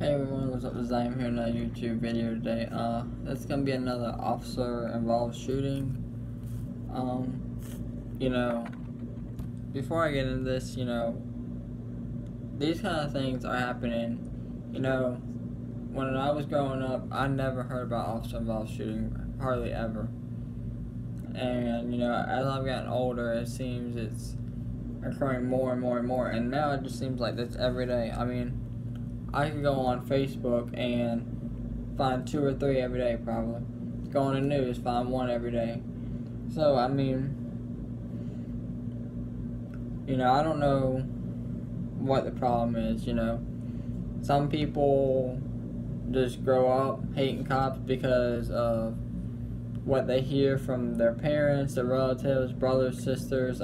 Hey everyone, what's up? Zack here in another YouTube video today. This is gonna be another officer-involved shooting. You know, before I get into this, these kind of things are happening. When I was growing up, I never heard about officer-involved shooting, hardly ever. And as I've gotten older, it seems it's occurring more and more and more. And now it just seems like this every day. I mean, I can go on Facebook and find 2 or 3 every day, probably. Go on the news, find 1 every day. So, I mean, I don't know what the problem is, Some people just grow up hating cops because of what they hear from their parents, their relatives, brothers, sisters.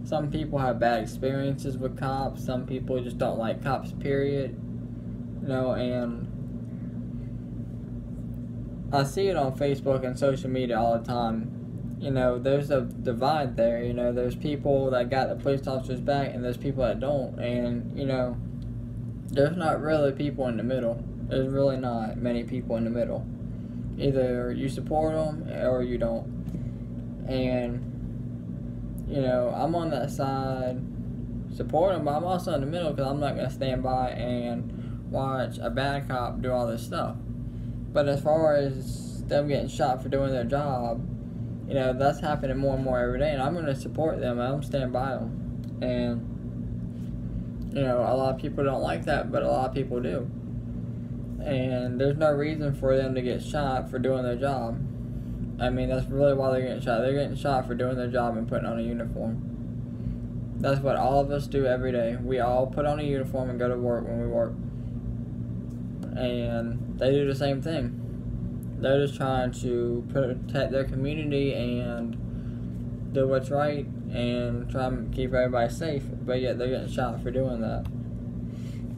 Some people have bad experiences with cops. Some people just don't like cops, period. And I see it on Facebook and social media all the time. There's a divide there. There's people that got the police officers back and there's people that don't. And, there's not really people in the middle. There's really not many people in the middle. Either you support them or you don't. And I'm on that side supporting them, but I'm also in the middle because I'm not going to stand by and watch a bad cop do all this stuff. But as far as them getting shot for doing their job, that's happening more and more every day, and I'm going to support them, and I'm standing by them. And, a lot of people don't like that, but a lot of people do. And there's no reason for them to get shot for doing their job. I mean, that's really why they're getting shot. They're getting shot for doing their job and putting on a uniform. That's what all of us do every day. We all put on a uniform and go to work when we work. And they do the same thing. They're just trying to protect their community and do what's right and try and keep everybody safe. But yet they're getting shot for doing that.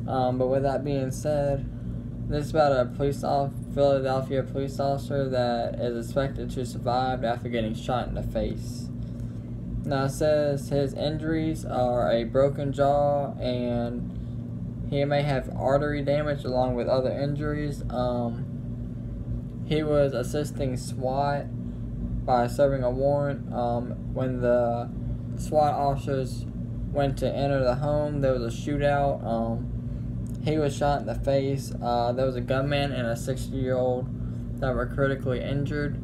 But with that being said, this is about a Philadelphia police officer that is expected to survive after getting shot in the face. Now it says his injuries are a broken jaw and he may have artery damage along with other injuries. He was assisting SWAT by serving a warrant. When the SWAT officers went to enter the home, there was a shootout. He was shot in the face. There was a gunman and a 60-year-old that were critically injured.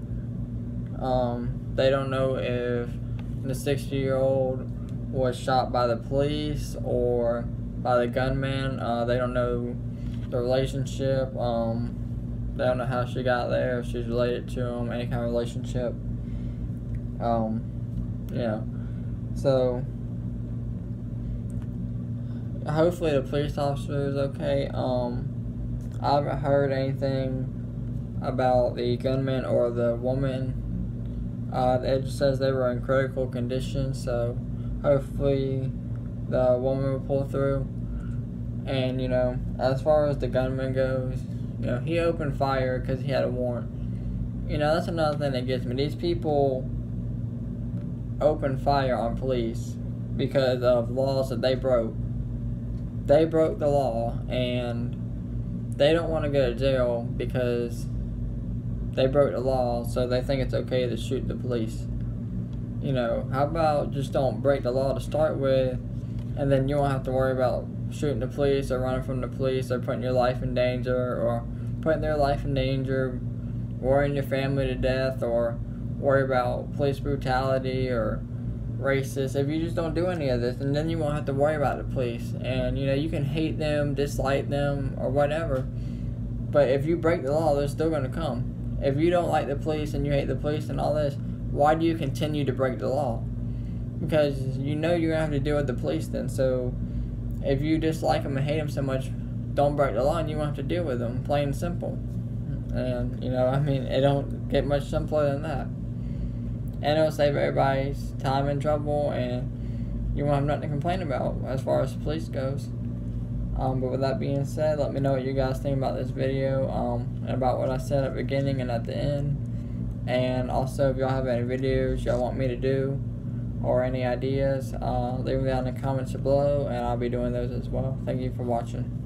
They don't know if the 60-year-old was shot by the police or by the gunman. They don't know the relationship. They don't know how she got there, if she's related to him, any kind of relationship. So hopefully the police officer is okay. I haven't heard anything about the gunman or the woman. It just says they were in critical condition, so hopefully the woman will pull through. And as far as the gunman goes, he opened fire because he had a warrant. That's another thing that gets me. These people open fire on police because of laws that they broke. They broke the law, and they don't want to go to jail because they broke the law, so they think it's okay to shoot the police. How about just don't break the law to start with, and then you won't have to worry about shooting the police or running from the police or putting your life in danger or putting their life in danger, worrying your family to death, or worry about police brutality or racist. If you just don't do any of this, and then you won't have to worry about the police. And you can hate them, dislike them, or whatever, but if you break the law, they're still going to come. If you don't like the police and you hate the police and all this, why do you continue to break the law? Because you're going to have to deal with the police then. So if you dislike them and hate them so much, don't break the law and you won't have to deal with them, plain and simple. And it don't get much simpler than that. And it'll save everybody's time and trouble, and you won't have nothing to complain about as far as the police goes. But with that being said, let me know what you guys think about this video, and about what I said at the beginning and at the end. And also, if y'all have any videos y'all want me to do, or any ideas, leave them down in the comments below, and I'll be doing those as well. Thank you for watching.